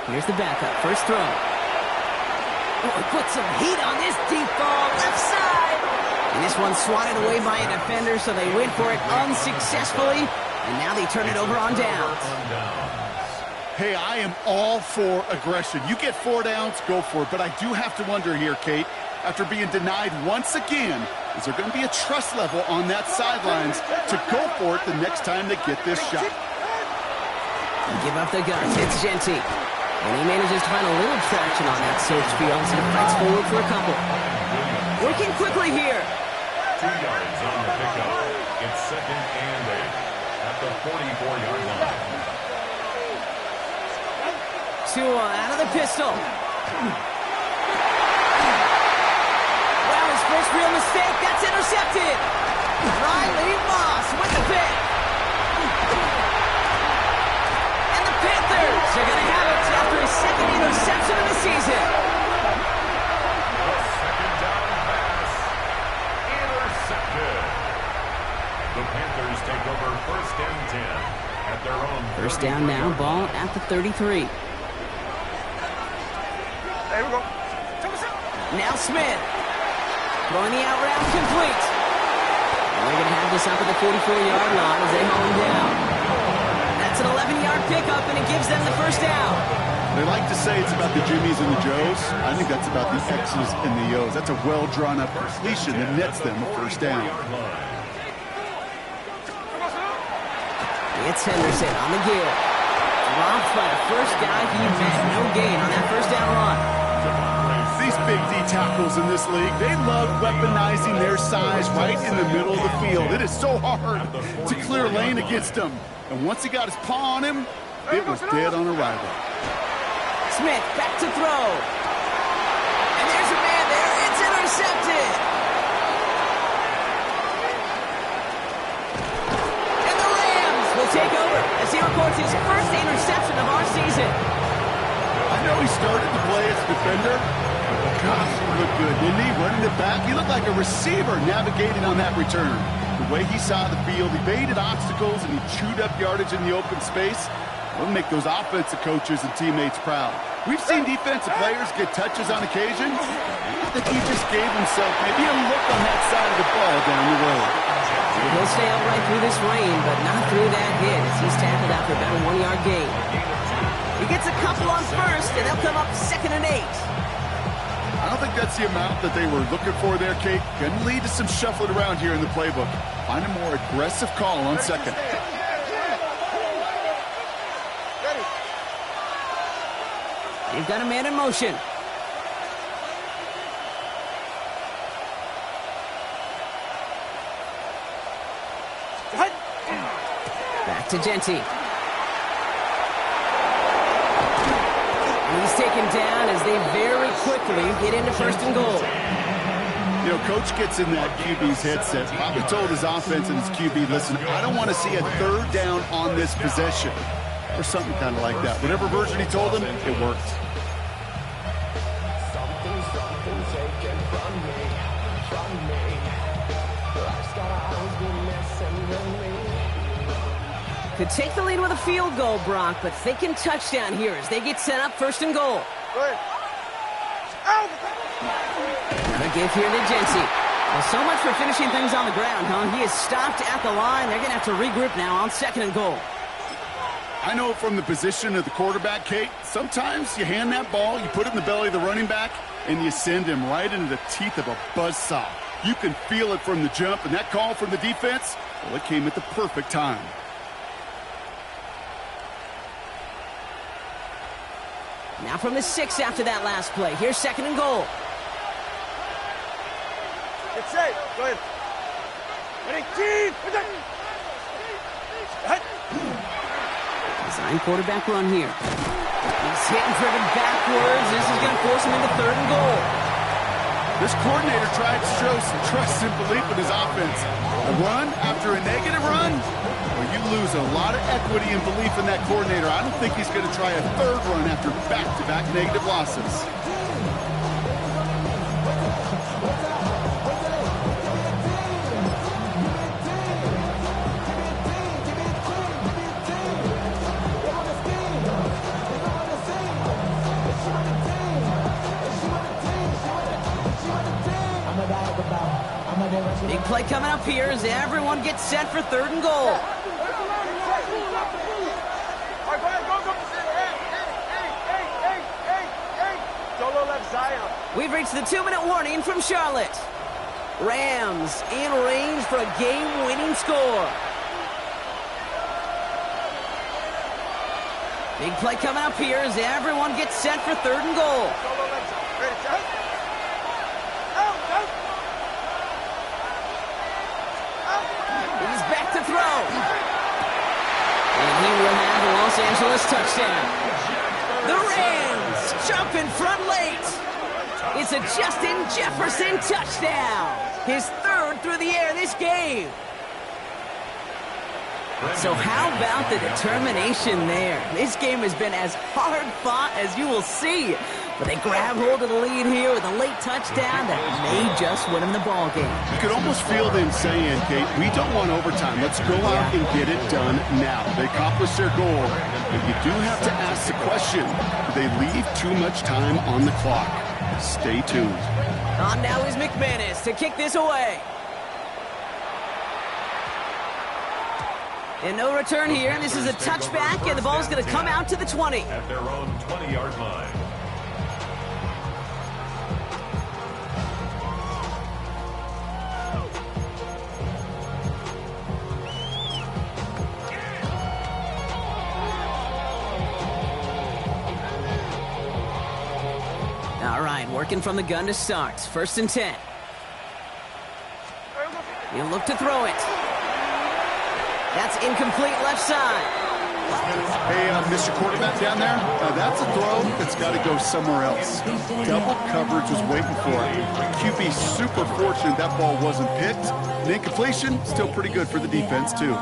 Here's the backup, 1st throw. Oh, he put some heat on this deep ball, left side. And this one's swatted away by a defender, so they went for it unsuccessfully. And now they turn it over on downs. Hey, I am all for aggression. You get 4 downs, go for it. But I do have to wonder here, Kate, after being denied once again, is there going to be a trust level on that sidelines to go for it the next time they get this shot? And give up the guns. It's Genty. And he manages to find a little traction on that search field, so he fights forward for a couple. Working quickly here. 2 yards on the pickup. It's 2nd and 8. At the 44-yard line. Tua out of the pistol. Wow, his first real mistake. That's intercepted. Riley Moss with the pick. And the Panthers are going to have it after his 2nd interception of the season. The 2nd down pass. Intercepted. The Panthers take over 1st and 10 at their own. 1st down now, ball at the 33. There we go. Now Smith. Throwing the out route complete. And they're going to have this up at the 44-yard line as they haul him down. That's an 11-yard pickup, and it gives them the 1st down. They like to say it's about the Jimmies and the Joes. I think that's about the X's and the O's. That's a well-drawn-up completion that nets them a 1st down. It's Henderson on the give. Dropped by the first guy he met. No gain on that 1st down run. These big D tackles in this league, they love weaponizing their size right in the middle of the field. It is so hard to clear lane against them. And once he got his paw on him, it was dead on arrival. Smith back to throw. And there's a man there. It's intercepted. And the Rams will take over as he records his first interception of our season. I know he started to play as a defender. Gosh, he looked good, didn't he? Running it back. He looked like a receiver navigating on that return. The way he saw the field, he baited obstacles and he chewed up yardage in the open space. It'll make those offensive coaches and teammates proud. We've seen defensive players get touches on occasion. I think he just gave himself maybe a look on that side of the ball down the road. He'll stay upright through this rain, but not through that hit as he's tackled out for about a 1-yard gain. He gets a couple on first, and they'll come up 2nd and 8. I don't think that's the amount that they were looking for there, Kate. Going to lead to some shuffling around here in the playbook. Find a more aggressive call on second. They've got a man in motion. Back to Genty. And he's taken down as they very quickly get into 1st and goal. You know, Coach gets in that QB's headset. Probably told his offense and his QB, listen, I don't want to see a 3rd down on this possession. Or something kind of like that. Whatever version he told him, it worked. Could take the lead with a field goal, Brock, but thinking touchdown here as they get set up 1st and goal. Another give here to Genty. Well, so much for finishing things on the ground, huh? He is stopped at the line. They're going to have to regroup now on 2nd and goal. I know from the position of the quarterback, Kate, sometimes you hand that ball, you put it in the belly of the running back, and you send him right into the teeth of a buzzsaw. You can feel it from the jump, and that call from the defense, well, it came at the perfect time. Now from the 6 after that last play. Here's 2nd and goal. It's safe. Go ahead. Design quarterback run here. He's hit and driven backwards. This is going to force him into 3rd and goal. This coordinator tried to show some trust and belief in his offense. A run after a negative run? Well, you lose a lot of equity and belief in that coordinator. I don't think he's going to try a 3rd run after back-to-back negative losses. Big play coming up here as everyone gets set for 3rd and goal. We've reached the 2-minute warning from Charlotte. Rams in range for a game-winning score. Big play coming up here as everyone gets set for 3rd and goal. He's back to throw. And he will have the Los Angeles touchdown. The Rams jump in front late. It's a Justin Jefferson touchdown. His 3rd through the air this game. So how about the determination there? This game has been as hard fought as you will see. But they grab hold of the lead here with a late touchdown that may just win them the ball game. You could almost feel them saying, Kate, we don't want overtime. Let's go out and get it done now. They accomplished their goal. But you do have to ask the question, do they leave too much time on the clock? Stay tuned. On now is McManus to kick this away. And no return here. This is a touchback, and the ball's going to come out to the 20. At their own 20-yard line. All right, working from the gun to start. 1st and 10. He'll look to throw it. That's incomplete left side. Hey, Mr. Quarterback down there, that's a throw that's got to go somewhere else. Double coverage was waiting for it. QB super fortunate that ball wasn't picked. And incompletion, still pretty good for the defense, too.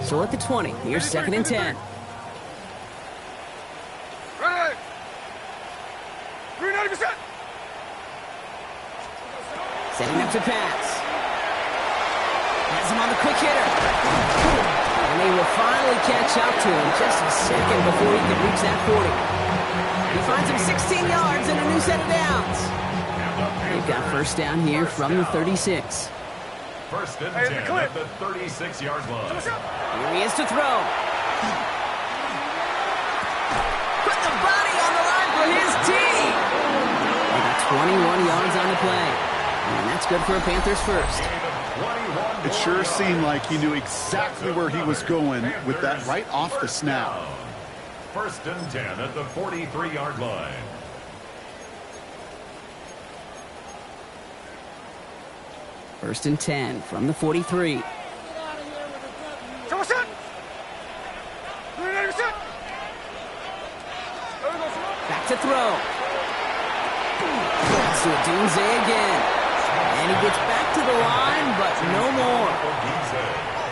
So at the 20, here's 2nd and 10. Setting up to pass. Has him on the quick hitter. And they will finally catch up to him just a second before he can reach that 40. He finds him 16 yards and a new set of downs. They've got 1st down here from the 36. First and 10 at the 36-yard line. Here he is to throw. Put the body on the line for his team. They got 21 yards on the play. And that's good for a Panthers first. It sure seemed like he knew exactly where he was going with that right off the snap. First and 10 at the 43-yard line. First and 10 from the 43. Back to throw. Let's do it, Dunze again. And he gets back to the line, but no more.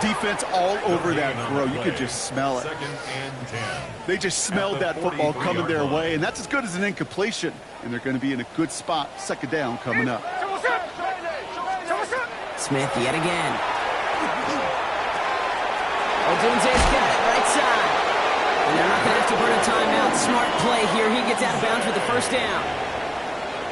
Defense all over that throw. You could just smell it. Second and 10. They just smelled that football coming their way, and that's as good as an incompletion. And they're going to be in a good spot, second down coming up. Smith yet again. Odunze's got it right side. And they're not going to have to burn a timeout. Smart play here. He gets out of bounds for the first down.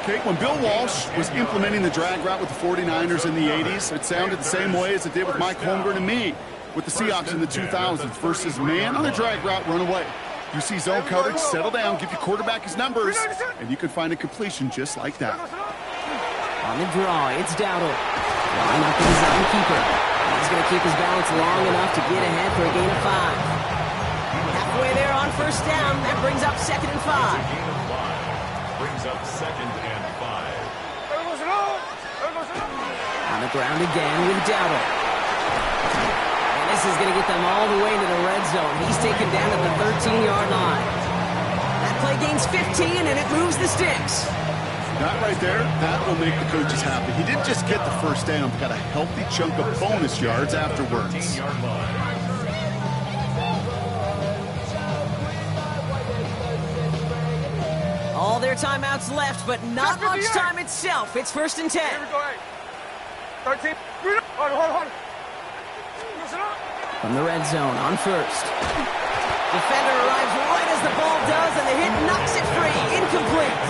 Okay, when Bill Walsh was implementing the drag route with the 49ers in the 80s, it sounded the same way as it did with Mike Holmgren and me with the Seahawks in the 2000s versus man on the drag route, run away. You see zone coverage, settle down, give your quarterback his numbers, and you can find a completion just like that. On the draw, it's Dowdle. Line up with his own keeper. He's going to keep his balance long enough to get ahead for a gain of 5. Halfway there on first down. That brings up second and 5. Brings up second and 5. On the ground again with Dowdle. And this is going to get them all the way to the red zone. He's taken down at the 13-yard line. That play gains 15, and it moves the sticks. That right there, that will make the coaches happy. He didn't just get the first down, but got a healthy chunk of bonus yards afterwards. 15-yard line. All their timeouts left, but not much time itself. It's first and 10. Here we go, 13. Hold on. From the red zone on first. Defender arrives right as the ball does, and the hit knocks it free. Incomplete.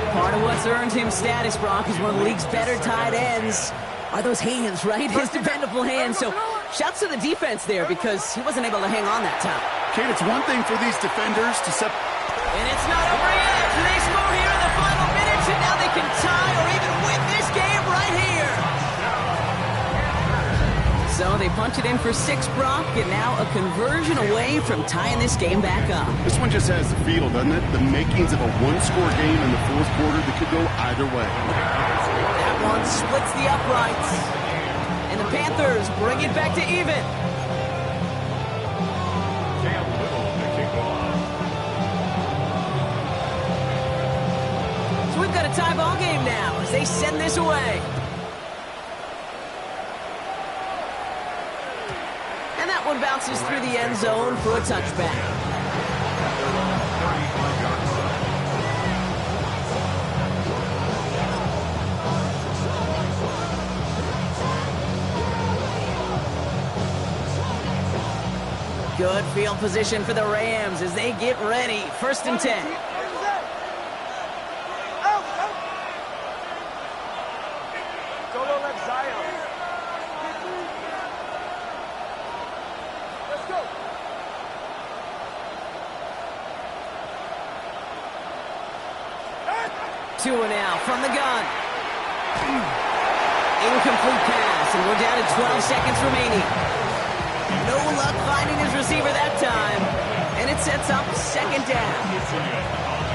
Part of what's earned him status, Brock, is one of the league's better tight ends. Are those hands, right? His dependable hands. So shouts to the defense there because he wasn't able to hang on that time. Kate, it's one thing for these defenders to set. And it's not over yet. They score here in the final minutes, and now they can tie or even win this game right here. So they punch it in for 6, Brock, and now a conversion away from tying this game back up. This one just has the feel, doesn't it? The makings of a one-score game in the fourth quarter that could go either way. That one splits the uprights. And the Panthers bring it back to even. Cam Little to kick off. So we've got a tie ball game now as they send this away. And that one bounces through the end zone for a touchback. 35-yard Good field position for the Rams as they get ready. First and 10. Two and out from the gun. Incomplete pass, and we're down to 12 seconds remaining. No luck finding his receiver that time, and it sets up second down.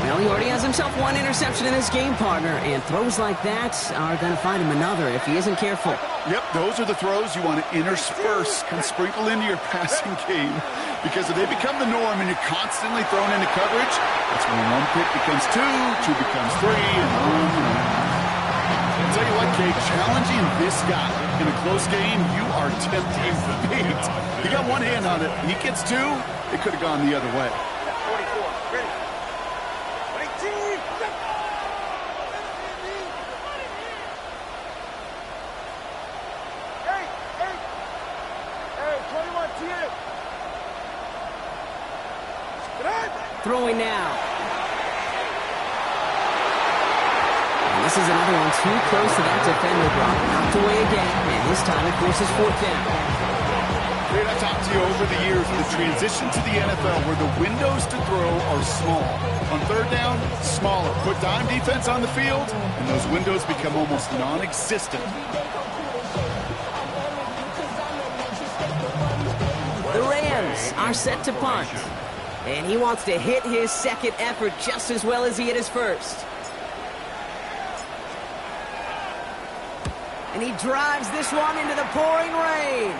Well, he already has himself one interception in this game, partner, and throws like that are going to find him another if he isn't careful. Yep, those are the throws you want to intersperse and sprinkle into your passing game. Because if they become the norm and you're constantly thrown into coverage, that's when one pick becomes two becomes 3, and on and on. I'll tell you what, Kate, challenging this guy in a close game, you are tempting fate. He got one hand on it. He gets 2, it could have gone the other way. 44, ready. 18. Hey, 21, TN. Throwing now. And this This is another one too close to that defender, Brock. Knocked away again, and this time it forces fourth down. I've talked to you over the years, the transition to the NFL where the windows to throw are small. On third down, smaller. Put dime defense on the field, and those windows become almost non-existent. The Rams are set to punt. And he wants to hit his second effort just as well as he hit his first. And he drives this one into the pouring rain.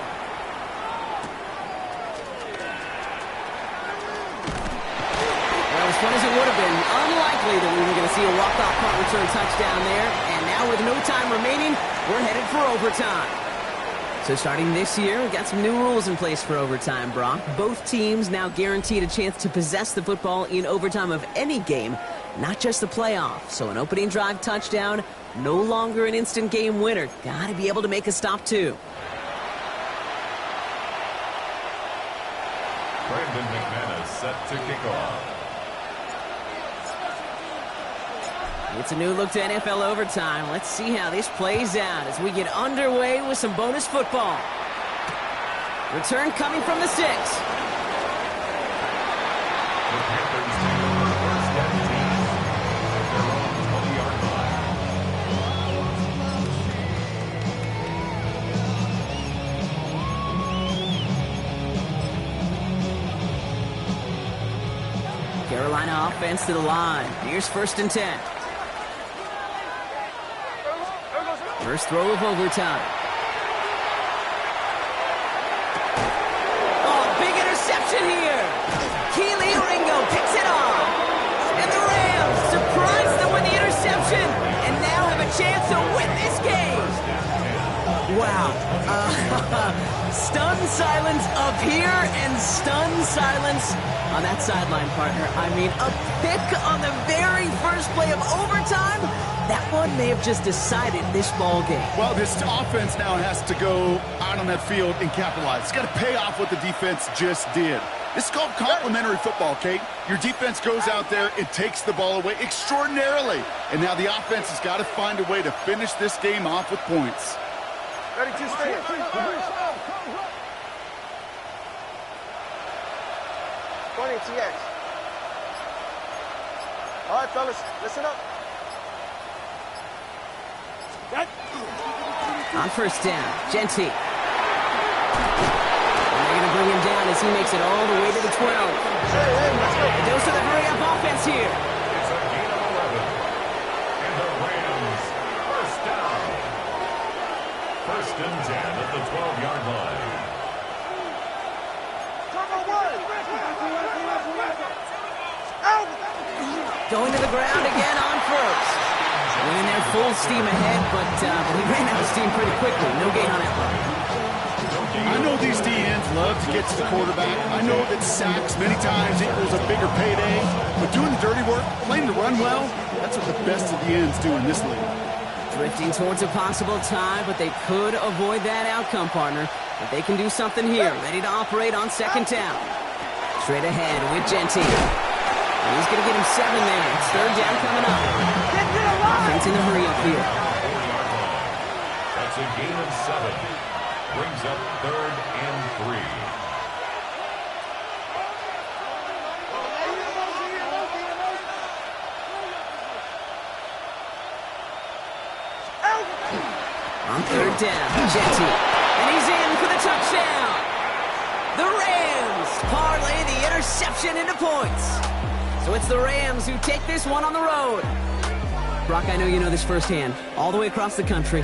Well, as fun as it would have been, unlikely that we were going to see a walk-off punt return touchdown there. And now with no time remaining, we're headed for overtime. So starting this year, we've got some new rules in place for overtime, Brock. Both teams now guaranteed a chance to possess the football in overtime of any game, not just the playoff. So an opening drive touchdown, no longer an instant game winner. Got to be able to make a stop, too. Brandon McManus set to kick off. It's a new look to NFL overtime. Let's see how this plays out as we get underway with some bonus football. Return coming from the 6. The Panthers take over first and 10 at their own 20-yard line. Carolina offense to the line. Here's first and 10. First throw of overtime. Oh, big interception here. Keely Ringo picks it off. And the Rams surprise them with the interception and now have a chance to win this game. Wow. Stunned silence up here and stunned silence on that sideline, partner. I mean, a pick on the very first play of overtime. That one may have just decided this ball game. Well, this offense now has to go out on that field and capitalize. It's got to pay off what the defense just did. This is called complementary football, Kate. Your defense goes out there and takes the ball away extraordinarily. And now the offense has got to find a way to finish this game off with points. Ready to stay. 20 TX. All right, fellas, listen up. On first down, Genty. And they're going to bring him down as he makes it all the way to the 12. A dose of the hurry-up offense here. It's a gain of 11. And the Rams, first down. First and 10 at the 12-yard line. Going to the ground again on first. Went in there full steam ahead, but he ran out of steam pretty quickly. No gain on that one. I know these DNs love to get to the quarterback. I know that sacks many times equals a bigger payday. But doing the dirty work, playing to run well, that's what the best of the ends do in this league. Drifting towards a possible tie, but they could avoid that outcome, partner. But they can do something here. Ready to operate on second down. Straight ahead with Genty. He's going to get him 7 there. It's third down coming up. Offense in the hurry up here. That's a gain of 7. Brings up third and 3. On third down, Genty. And he's in for the touchdown. The Rams parlay the interception into points. So it's the Rams who take this one on the road. Brock, I know you know this firsthand. All the way across the country.